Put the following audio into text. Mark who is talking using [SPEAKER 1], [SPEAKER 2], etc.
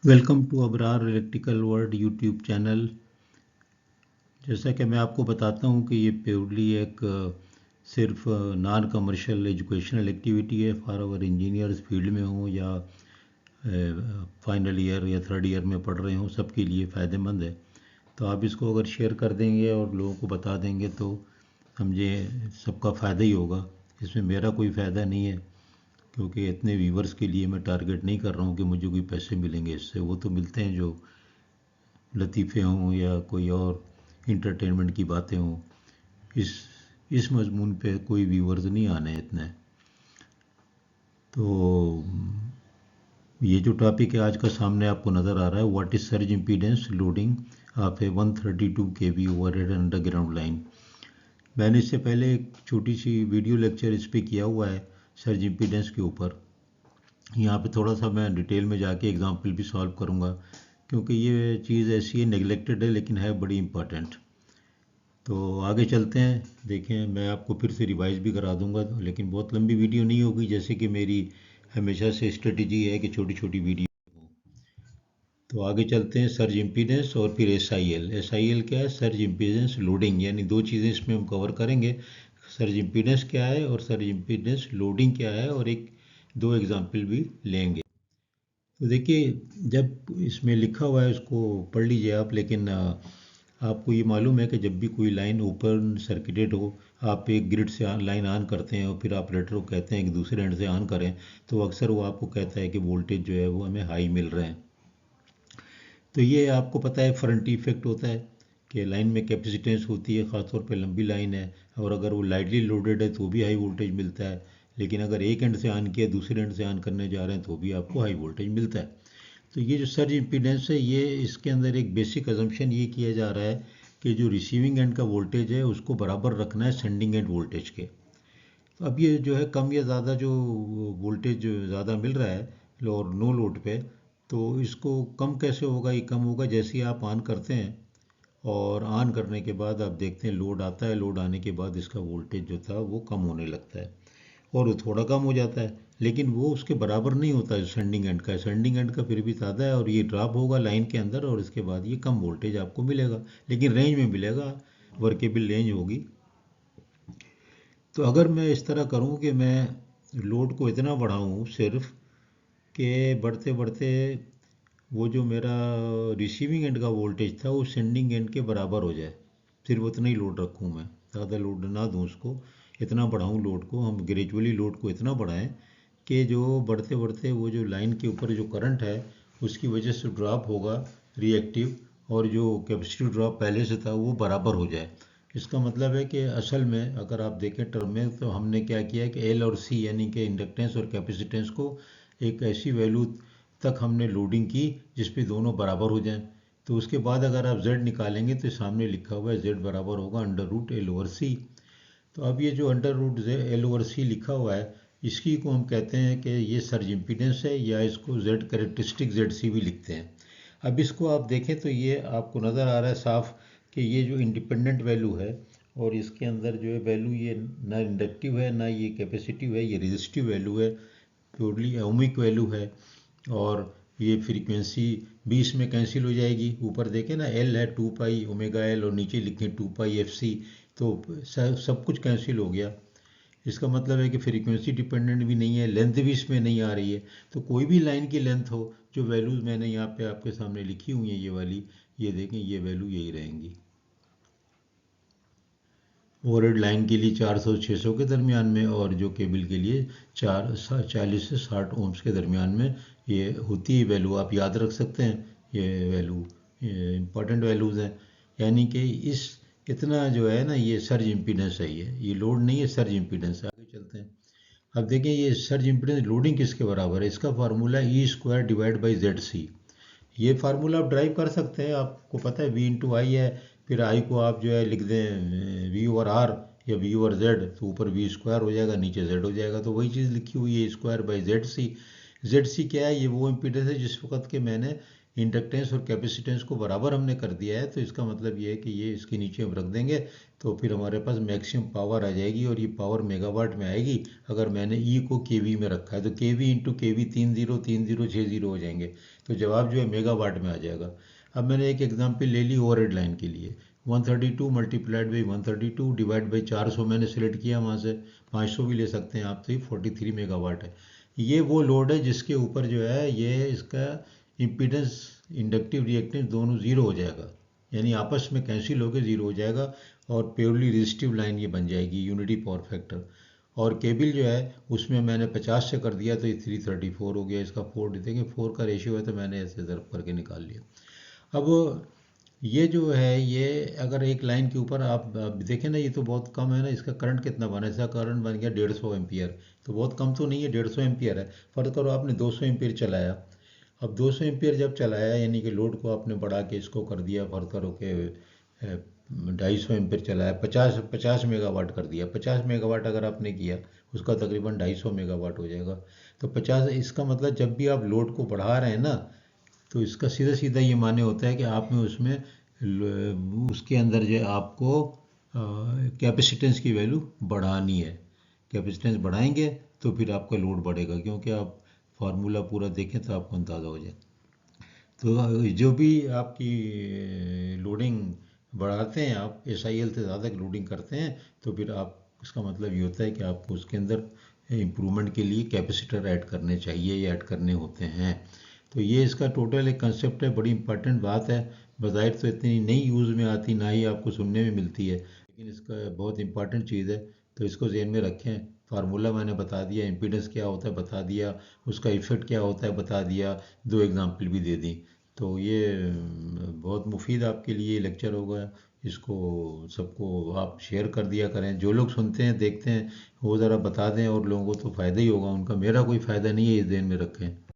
[SPEAKER 1] Welcome to Abrar electrical world YouTube channel. जैसा कि मैं आपको बताता हूँ कि ये प्योरली एक सिर्फ नॉन कमर्शियल एजुकेशनल एक्टिविटी है फॉर आवर इंजीनियर्स फील्ड में हो या फाइनल ईयर या थर्ड ईयर में पढ़ रहे हों, सबके लिए फ़ायदेमंद है। तो आप इसको अगर शेयर कर देंगे और लोगों को बता देंगे तो समझे सबका फ़ायदा ही होगा। इसमें मेरा कोई फ़ायदा नहीं है, क्योंकि इतने व्यूवर्स के लिए मैं टारगेट नहीं कर रहा हूँ कि मुझे कोई पैसे मिलेंगे इससे। वो तो मिलते हैं जो लतीफ़े हों या कोई और इंटरटेनमेंट की बातें हों। इस इस मजमून पे कोई व्यूवर्स नहीं आने इतने। तो ये जो टॉपिक है आज का सामने आपको नज़र आ रहा है, what is surge impedance loading of A 132 kV overhead underground line. मैंने इससे पहले एक छोटी सी वीडियो लेक्चर इस पे किया हुआ है सर्ज इम्पीडेंस के ऊपर। यहाँ पे थोड़ा सा मैं डिटेल में जाके एग्जांपल भी सॉल्व करूँगा, क्योंकि ये चीज़ ऐसी है, नेगलेक्टेड है, लेकिन है बड़ी इम्पॉर्टेंट। तो आगे चलते हैं। देखें, मैं आपको फिर से रिवाइज भी करा दूंगा, लेकिन बहुत लंबी वीडियो नहीं होगी, जैसे कि मेरी हमेशा से स्ट्रेटजी है कि छोटी छोटी वीडियो। तो आगे चलते हैं। सर्ज इम्पीडेंस और फिर एसआईएल। एसआईएल क्या है? सर्ज इम्पीडेंस लोडिंग, यानी दो चीज़ें इसमें हम कवर करेंगे। सर्ज इम्पीडेंस क्या है और सर्ज इम्पीडेंस लोडिंग क्या है, और एक दो एग्जाम्पल भी लेंगे। तो देखिए, जब इसमें लिखा हुआ है उसको पढ़ लीजिए आप, लेकिन आपको ये मालूम है कि जब भी कोई लाइन ओपन सर्किटेड हो, आप एक ग्रिड से लाइन ऑन करते हैं और फिर ऑपरेटर को कहते हैं कि दूसरे एंड से ऑन करें, तो अक्सर वो आपको कहता है कि वोल्टेज जो है वो हमें हाई मिल रहे हैं। तो ये आपको पता है फ्रंट इफेक्ट होता है कि लाइन में कैपेसिटेंस होती है, ख़ासतौर पे लंबी लाइन है, और अगर वो लाइटली लोडेड है तो भी हाई वोल्टेज मिलता है। लेकिन अगर एक एंड से ऑन किया दूसरे एंड से ऑन करने जा रहे हैं तो भी आपको हाई वोल्टेज मिलता है। तो ये जो सर्ज इम्पीडेंस है, ये इसके अंदर एक बेसिक अजम्पशन ये किया जा रहा है कि जो रिसीविंग एंड का वोल्टेज है उसको बराबर रखना है सेंडिंग एंड वोल्टेज के। तो अब ये जो है कम या ज़्यादा जो वोल्टेज ज़्यादा मिल रहा है और नो लोड पे, तो इसको कम कैसे होगा? ये कम होगा जैसे ही आप ऑन करते हैं, और ऑन करने के बाद आप देखते हैं लोड आता है, लोड आने के बाद इसका वोल्टेज जो था वो कम होने लगता है, और वो थोड़ा कम हो जाता है, लेकिन वो उसके बराबर नहीं होता है सेंडिंग एंड का। सेंडिंग एंड का फिर भी ज़्यादा है, और ये ड्रॉप होगा लाइन के अंदर, और इसके बाद ये कम वोल्टेज आपको मिलेगा, लेकिन रेंज में मिलेगा, वर्केबल रेंज होगी। तो अगर मैं इस तरह करूं कि मैं लोड को इतना बढ़ाऊं सिर्फ कि बढ़ते बढ़ते वो जो मेरा रिसीविंग एंड का वोल्टेज था वो सेंडिंग एंड के बराबर हो जाए, सिर्फ उतना ही लोड रखूं मैं, ज़्यादा लोड ना दूं उसको, इतना बढ़ाऊं लोड को। हम ग्रेजुअली लोड को इतना बढ़ाएं कि जो बढ़ते बढ़ते वो जो लाइन के ऊपर जो करंट है उसकी वजह से ड्रॉप होगा रिएक्टिव, और जो कैपेसिटिव ड्रॉप पहले से था वो बराबर हो जाए। इसका मतलब है कि असल में अगर आप देखें टर्म में, तो हमने क्या किया है कि एल और सी यानी कि इंडक्टेंस और कैपेसिटेंस को एक ऐसी वैल्यू तक हमने लोडिंग की जिस पे दोनों बराबर हो जाएं। तो उसके बाद अगर आप z निकालेंगे तो सामने लिखा हुआ है z बराबर होगा अंडर रूट एल ओवर सी। तो अब ये जो अंडर रूट एल ओवर सी लिखा हुआ है, इसकी को हम कहते हैं कि ये सर्ज इम्पीडेंस है, या इसको जेड कैरेक्टरिस्टिक जेड सी भी लिखते हैं। अब इसको आप देखें तो ये आपको नज़र आ रहा है साफ कि ये जो इंडिपेंडेंट वैल्यू है, और इसके अंदर जो है वैल्यू ये ना इंडक्टिव है ना ये कैपेसिटिव है, ये रेजिस्टिव वैल्यू है, प्योरली ओमिक वैल्यू है। और ये फ्रीक्वेंसी 20 में कैंसिल हो जाएगी। ऊपर देखें ना, एल है 2 पाई ओमेगा एल, और नीचे लिखें 2 पाई एफ सी, तो सब कुछ कैंसिल हो गया। इसका मतलब है कि फ्रीक्वेंसी डिपेंडेंट भी नहीं है, लेंथ भी इसमें नहीं आ रही है। तो कोई भी लाइन की लेंथ हो, जो वैल्यूज़ मैंने यहाँ पे आपके सामने लिखी हुई हैं ये वाली, ये देखें ये वैल्यू यही रहेंगी। ओवरहेड लाइन के लिए 400-600 के दरमियान में, और जो केबल के लिए 40 से 60 ओम्स के दरमियान में ये होती है वैल्यू। आप याद रख सकते हैं ये वैल्यू, ये इंपॉर्टेंट वैल्यूज़ हैं। यानी कि इस इतना जो है ना, ये सर्ज इम्पीडेंस है, ये लोड नहीं है, सर्ज इम्पीडेंस है। आगे चलते हैं। अब देखें ये सर्ज इम्पीडेंस लोडिंग किसके बराबर है, इसका formula E square divide by Z C. ये फार्मूला आप ड्राइव कर सकते हैं, आपको पता है वी इंटू आई है, फिर आई को आप जो है लिख दें वी ओवर आर या वी ओवर जेड, तो ऊपर वी स्क्वायर हो जाएगा, नीचे जेड हो जाएगा। तो वही चीज़ लिखी हुई है square by Z C. ZC क्या है, ये वो इम्पीडेंस है जिस वक्त के मैंने इंडक्टेंस और कैपेसिटेंस को बराबर हमने कर दिया है, तो इसका मतलब ये है कि ये इसके नीचे हम रख देंगे तो फिर हमारे पास मैक्सिमम पावर आ जाएगी, और ये पावर मेगावाट में आएगी अगर मैंने ई को केवी में रखा है। तो केवी इंटू केवी 3060 हो जाएंगे, तो जवाब जो है मेगावाट में आ जाएगा। अब मैंने एक एग्जाम्पल ले ली ओवरहेड लाइन के लिए, 132 मल्टीप्लाइड बाई 132 डिवाइड बाई 400 मैंने सिलेक्ट किया वहाँ से, 500 भी ले सकते हैं आप, तो ये 43 मेगावाट है। ये वो लोड है जिसके ऊपर जो है ये इसका इम्पीडेंस इंडक्टिव रिएक्टेंस दोनों ज़ीरो हो जाएगा, यानी आपस में कैंसिल होकर ज़ीरो हो जाएगा और प्योरली रेजिस्टिव लाइन ये बन जाएगी, यूनिटी पावर फैक्टर। और केबल जो है उसमें मैंने 50 से कर दिया तो ये 334 हो गया, इसका 4 देखिए 4 का रेशियो है तो मैंने ऐसे ज़रब करके निकाल लिया। अब ये जो है ये अगर एक लाइन के ऊपर आप देखें ना, ये तो बहुत कम है ना, इसका करंट कितना बना, इसका करंट बन गया 150 एम्पियर, तो बहुत कम तो नहीं है, 150 एम्पियर है। फर्ज करो आपने 200 एम्पियर चलाया, अब 200 एम्पियर जब चलाया यानी कि लोड को आपने बढ़ा के इसको कर दिया, फर्ज करो कि 250 एम्पियर चलाया, 50 मेगावाट कर दिया, 50 मेगावाट अगर आपने किया उसका तकरीबन 250 मेगावाट हो जाएगा। तो 50, इसका मतलब जब भी आप लोड को बढ़ा रहे हैं ना, तो इसका सीधा सीधा ये माने होता है कि आपने उसमें उसके अंदर जो आपको कैपेसिटेंस की वैल्यू बढ़ानी है। कैपेसिटेंस बढ़ाएंगे तो फिर आपका लोड बढ़ेगा, क्योंकि आप फार्मूला पूरा देखें तो आपको अंदाज़ा हो जाए। तो जो भी आपकी लोडिंग बढ़ाते हैं आप, SIL से ज़्यादा लोडिंग करते हैं, तो फिर आप इसका मतलब ये होता है कि आपको उसके अंदर इम्प्रूवमेंट के लिए कैपेसिटर ऐड करने चाहिए या ऐड करने होते हैं। तो ये इसका टोटल एक कंसेप्ट है, बड़ी इंपॉर्टेंट बात है। बज़ाहिर तो इतनी नहीं यूज़ में आती, ना ही आपको सुनने में मिलती है, लेकिन इसका बहुत इंपॉर्टेंट चीज़ है, तो इसको ज़हन में रखें। फार्मूला मैंने बता दिया, इम्पीडेंस क्या होता है बता दिया, उसका इफ़ेक्ट क्या होता है बता दिया, 2 एग्जांपल भी दे दी। तो ये बहुत मुफीद आपके लिए लेक्चर होगा, इसको सबको आप शेयर कर दिया करें, जो लोग सुनते हैं देखते हैं वो ज़रा बता दें और लोगों को तो फ़ायदा ही होगा उनका, मेरा कोई फ़ायदा नहीं है, ये ध्यान में रखें।